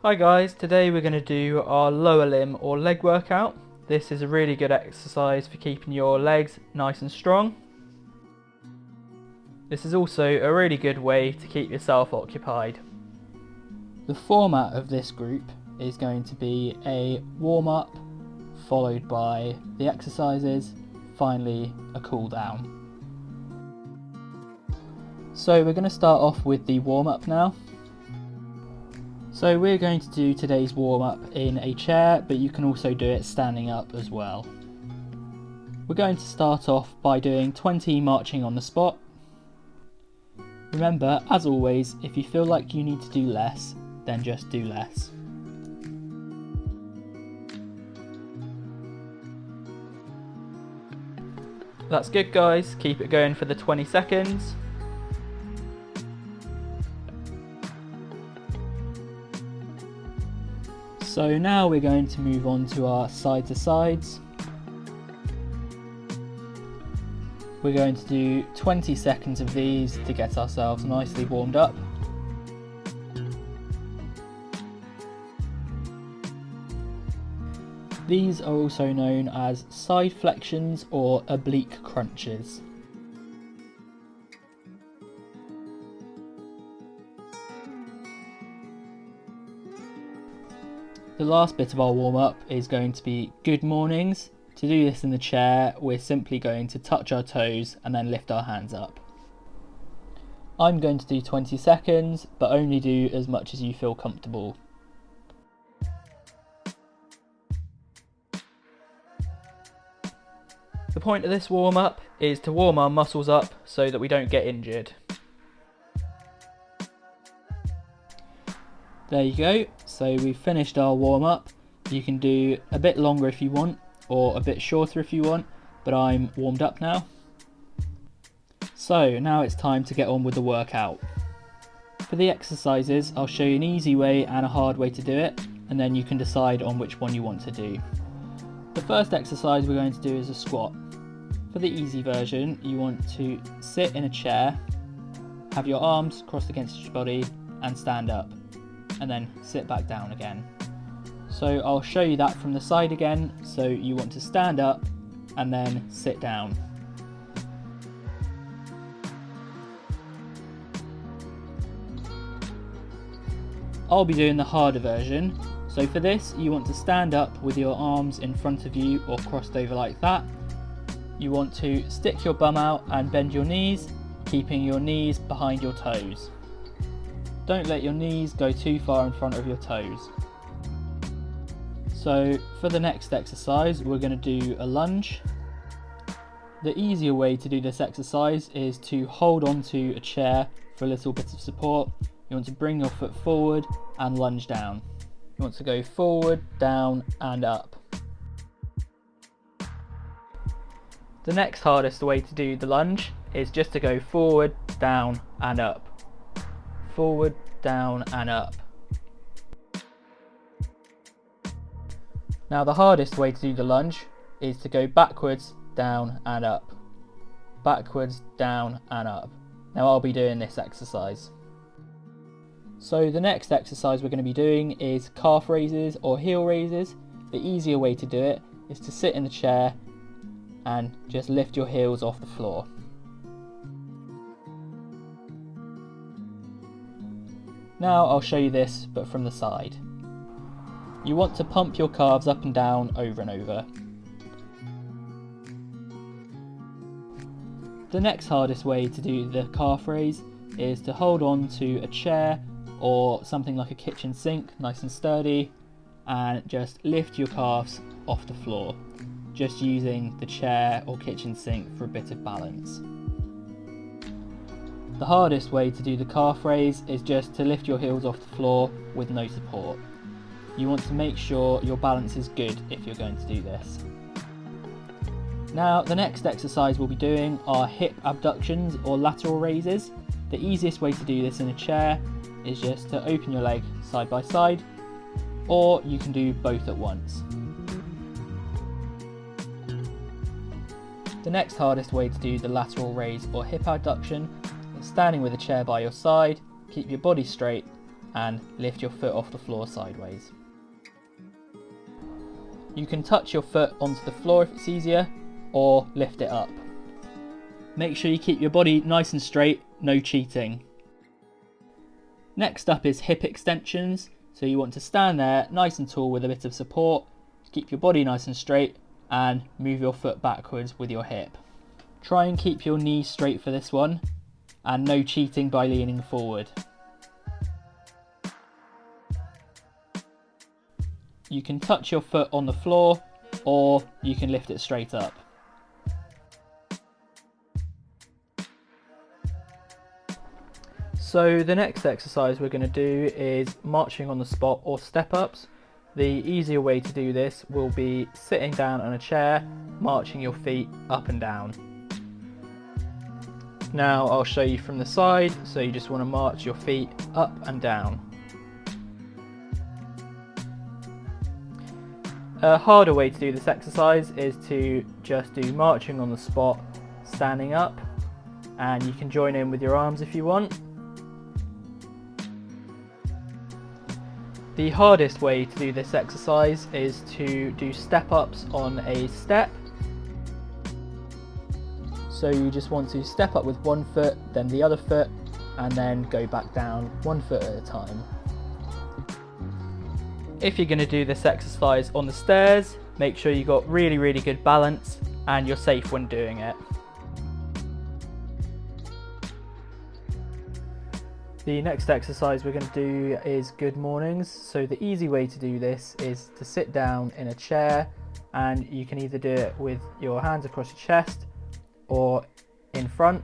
Hi guys, today we're going to do our lower limb or leg workout. This is a really good exercise for keeping your legs nice and strong. This is also a really good way to keep yourself occupied. The format of this group is going to be a warm-up, followed by the exercises, finally a cool down. So we're going to start off with the warm-up now. So we're going to do today's warm-up in a chair, but you can also do it standing up as well. We're going to start off by doing 20 marching on the spot. Remember, as always, if you feel like you need to do less, then just do less. That's good guys, keep it going for the 20 seconds. So now we're going to move on to our side to sides. We're going to do 20 seconds of these to get ourselves nicely warmed up. These are also known as side flexions or oblique crunches. The last bit of our warm-up is going to be good mornings. To do this in the chair, we're simply going to touch our toes and then lift our hands up. I'm going to do 20 seconds, but only do as much as you feel comfortable. The point of this warm-up is to warm our muscles up so that we don't get injured. There you go, so we've finished our warm-up. You can do a bit longer if you want, or a bit shorter if you want, but I'm warmed up now. So now it's time to get on with the workout. For the exercises, I'll show you an easy way and a hard way to do it, and then you can decide on which one you want to do. The first exercise we're going to do is a squat. For the easy version, you want to sit in a chair, have your arms crossed against your body, and stand up. And then sit back down again. So I'll show you that from the side again. So you want to stand up and then sit down. I'll be doing the harder version. So for this, you want to stand up with your arms in front of you or crossed over like that. You want to stick your bum out and bend your knees, keeping your knees behind your toes. Don't let your knees go too far in front of your toes. So for the next exercise, we're going to do a lunge. The easier way to do this exercise is to hold onto a chair for a little bit of support. You want to bring your foot forward and lunge down. You want to go forward, down and up. The next hardest way to do the lunge is just to go forward, down and up. Forward, down and up. Now the hardest way to do the lunge is to go backwards, down and up. Backwards, down and up. Now I'll be doing this exercise. So the next exercise we're going to be doing is calf raises or heel raises. The easier way to do it is to sit in the chair and just lift your heels off the floor. Now I'll show you this, but from the side. You want to pump your calves up and down over and over. The next hardest way to do the calf raise is to hold on to a chair or something like a kitchen sink, nice and sturdy, and just lift your calves off the floor, just using the chair or kitchen sink for a bit of balance. The hardest way to do the calf raise is just to lift your heels off the floor with no support. You want to make sure your balance is good if you're going to do this. Now the next exercise we'll be doing are hip abductions or lateral raises. The easiest way to do this in a chair is just to open your leg side by side, or you can do both at once. The next hardest way to do the lateral raise or hip abduction is standing with a chair by your side, keep your body straight and lift your foot off the floor sideways. You can touch your foot onto the floor if it's easier, or lift it up. Make sure you keep your body nice and straight, no cheating. Next up is hip extensions. So you want to stand there nice and tall with a bit of support, keep your body nice and straight, and move your foot backwards with your hip. Try and keep your knees straight for this one, and no cheating by leaning forward. You can touch your foot on the floor, or you can lift it straight up. So the next exercise we're going to do is marching on the spot or step ups. The easier way to do this will be sitting down on a chair, marching your feet up and down. Now I'll show you from the side, so you just want to march your feet up and down. A harder way to do this exercise is to just do marching on the spot, standing up, and you can join in with your arms if you want. The hardest way to do this exercise is to do step ups on a step. So you just want to step up with one foot, then the other foot, and then go back down one foot at a time. If you're going to do this exercise on the stairs, make sure you've got really good balance and you're safe when doing it. The next exercise we're going to do is good mornings. So the easy way to do this is to sit down in a chair, and you can either do it with your hands across your chest or in front,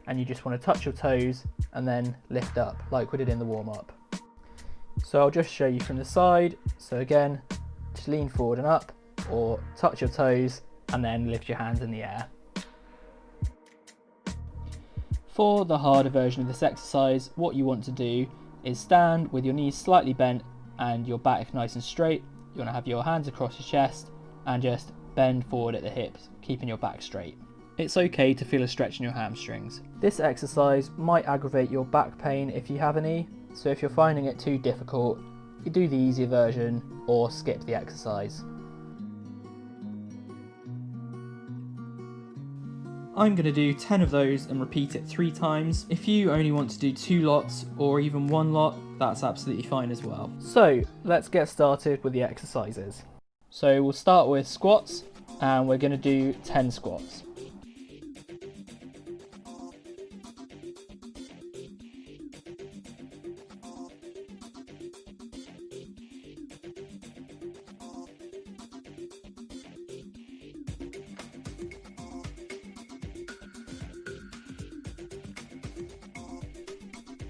and you just want to touch your toes and then lift up like we did in the warm-up. So I'll just show you from the side. So again, just lean forward and up, or touch your toes and then lift your hands in the air. For the harder version of this exercise, what you want to do is stand with your knees slightly bent and your back nice and straight. You want to have your hands across your chest and just bend forward at the hips, keeping your back straight. It's okay to feel a stretch in your hamstrings. This exercise might aggravate your back pain if you have any, so if you're finding it too difficult, you do the easier version or skip the exercise. I'm going to do 10 of those and repeat it 3 times. If you only want to do 2 lots or even 1 lot, that's absolutely fine as well. So let's get started with the exercises. So we'll start with squats, and we're going to do 10 squats.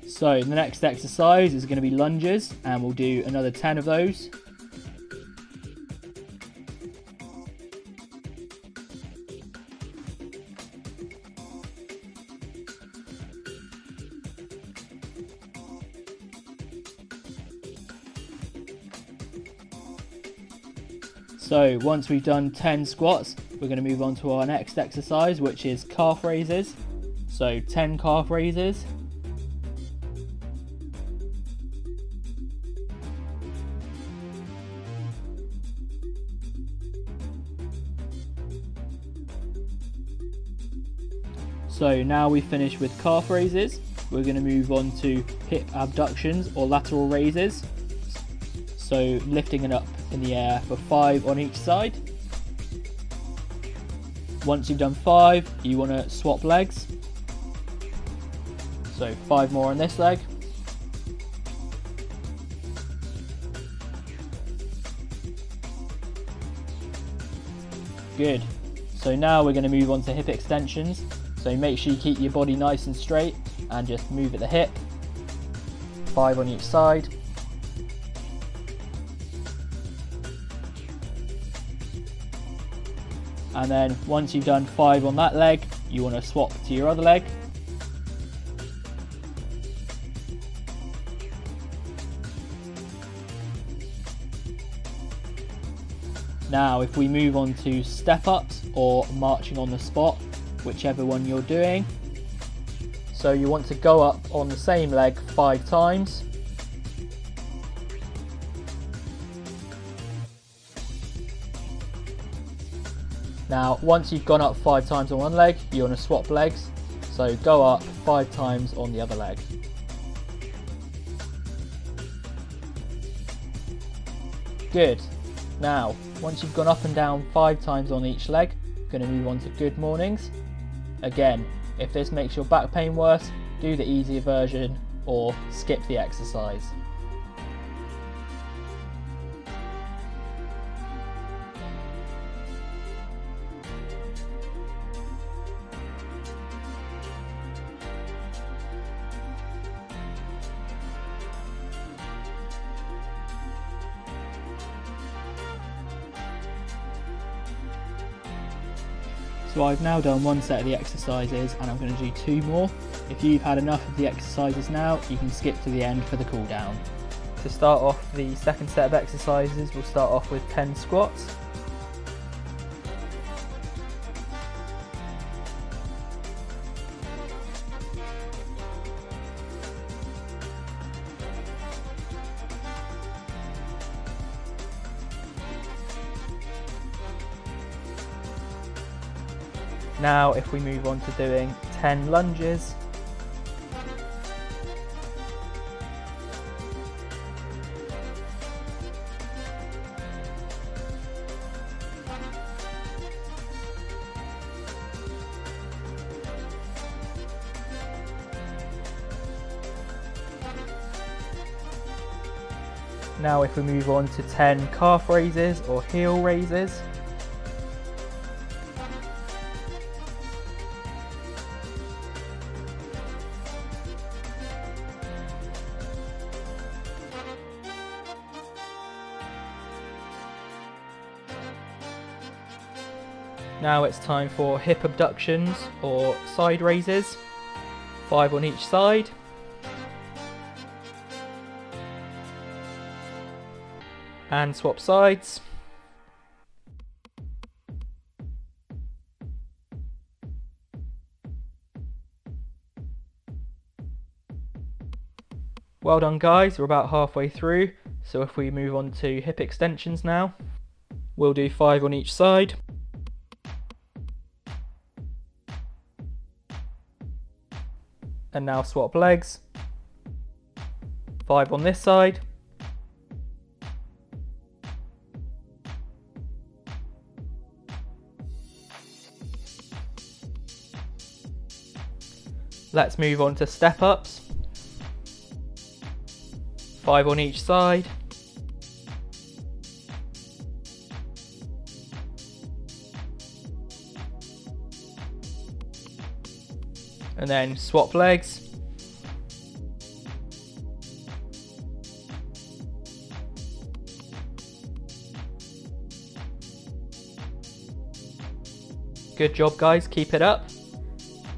So the next exercise is going to be lunges, and we'll do another 10 of those. So once we've done 10 squats, we're going to move on to our next exercise, which is calf raises. So 10 calf raises. So now we've finished with calf raises, we're going to move on to hip abductions or lateral raises. So lifting it up in the air for 5 on each side. Once you've done 5, you want to swap legs. So 5 more on this leg. Good. So now we're going to move on to hip extensions. So make sure you keep your body nice and straight and just move at the hip. 5 on each side. And then once you've done 5 on that leg, you want to swap to your other leg. Now if we move on to step ups or marching on the spot, whichever one you're doing. So you want to go up on the same leg 5 times. Now, once you've gone up 5 times on one leg, you want to swap legs. So go up 5 times on the other leg. Good. Now, once you've gone up and down 5 times on each leg, you're going to move on to good mornings. Again, if this makes your back pain worse, do the easier version or skip the exercise. So I've now done 1 set of the exercises and I'm going to do 2 more. If you've had enough of the exercises now, you can skip to the end for the cool down. To start off the second set of exercises, we'll start off with 10 squats. Now if we move on to doing 10 lunges. Now if we move on to 10 calf raises or heel raises. Now it's time for hip abductions or side raises, 5 on each side. And swap sides. Well done guys, we're about halfway through, so if we move on to hip extensions now, we'll do 5 on each side. And now swap legs, 5 on this side. Let's move on to step ups, 5 on each side. And then swap legs. Good job guys, keep it up.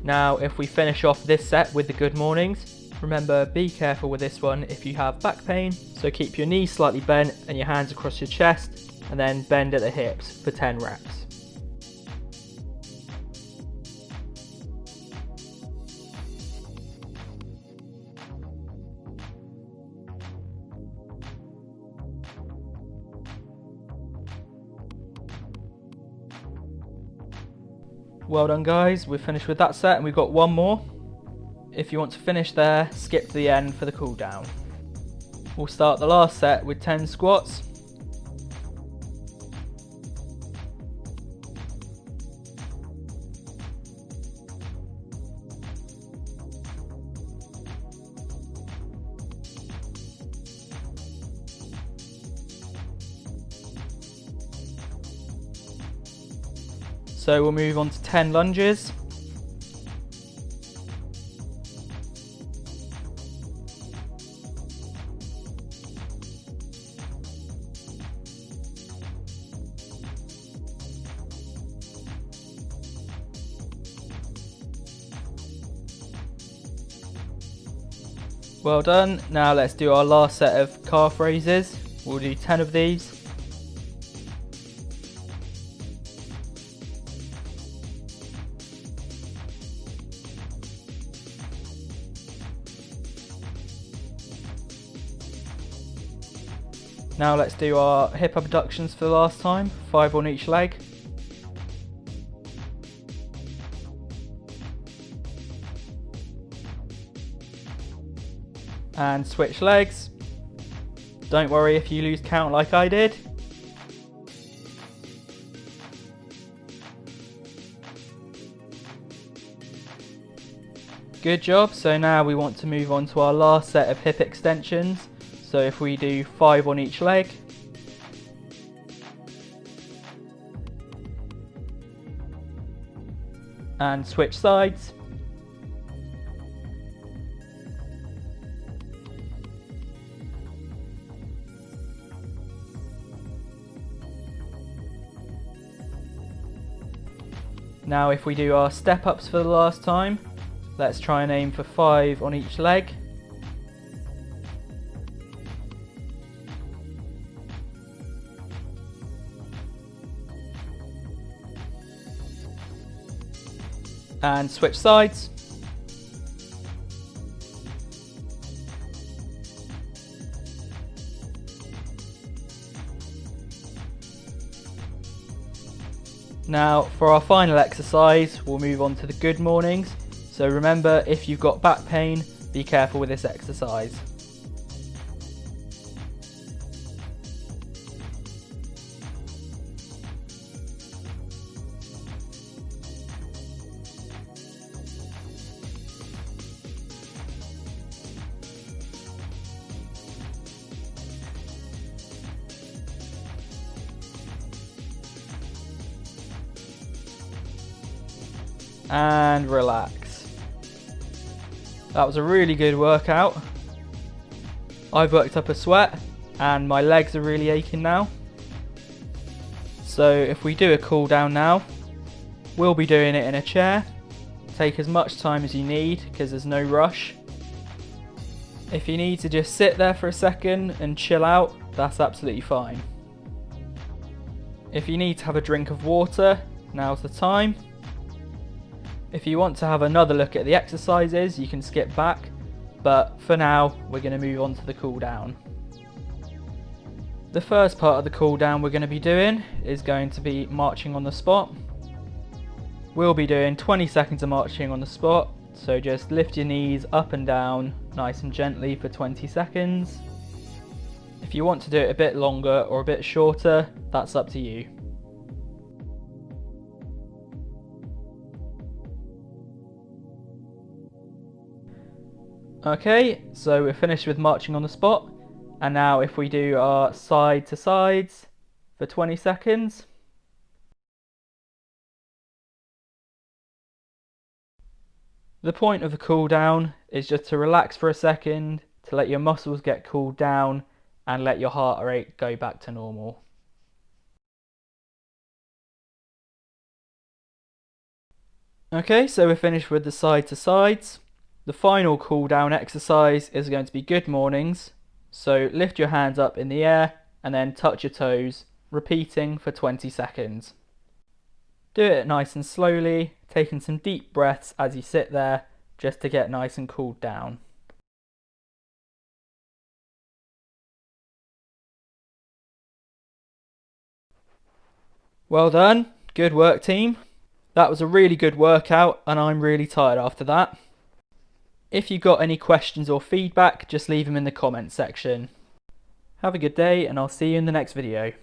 Now if we finish off this set with the good mornings, remember be careful with this one if you have back pain, so keep your knees slightly bent and your hands across your chest and then bend at the hips for 10 reps. Well done guys, we've finished with that set and we've got 1 more. If you want to finish there, skip to the end for the cool down. We'll start the last set with 10 squats. So we'll move on to 10 lunges. Well done. Now let's do our last set of calf raises. We'll do 10 of these. Now let's do our hip abductions for the last time, 5 on each leg. and switch legs. Don't worry if you lose count like I did. Good job. So now we want to move on to our last set of hip extensions. So if we do 5 on each leg. And switch sides. Now if we do our step ups for the last time, let's try and aim for 5 on each leg. And switch sides. Now for our final exercise, we'll move on to the good mornings. So remember, if you've got back pain, be careful with this exercise. And relax. That was a really good workout. I've worked up a sweat and my legs are really aching now. So if we do a cool down now, we'll be doing it in a chair. Take as much time as you need because there's no rush. If you need to just sit there for a second and chill out, that's absolutely fine. If you need to have a drink of water, now's the time. If you want to have another look at the exercises, you can skip back, but for now, we're going to move on to the cool down. The first part of the cool down we're going to be doing is going to be marching on the spot. We'll be doing 20 seconds of marching on the spot, so just lift your knees up and down nice and gently for 20 seconds. If you want to do it a bit longer or a bit shorter, that's up to you. Okay, so we're finished with marching on the spot, and now if we do our side to sides for 20 seconds. The point of the cool down is just to relax for a second, to let your muscles get cooled down and let your heart rate go back to normal. Okay, so we're finished with the side to sides. The final cool down exercise is going to be good mornings. So lift your hands up in the air and then touch your toes, repeating for 20 seconds. Do it nice and slowly, taking some deep breaths as you sit there, just to get nice and cooled down. Well done, good work team. That was a really good workout and I'm really tired after that. If you've got any questions or feedback, just leave them in the comments section. Have a good day and I'll see you in the next video.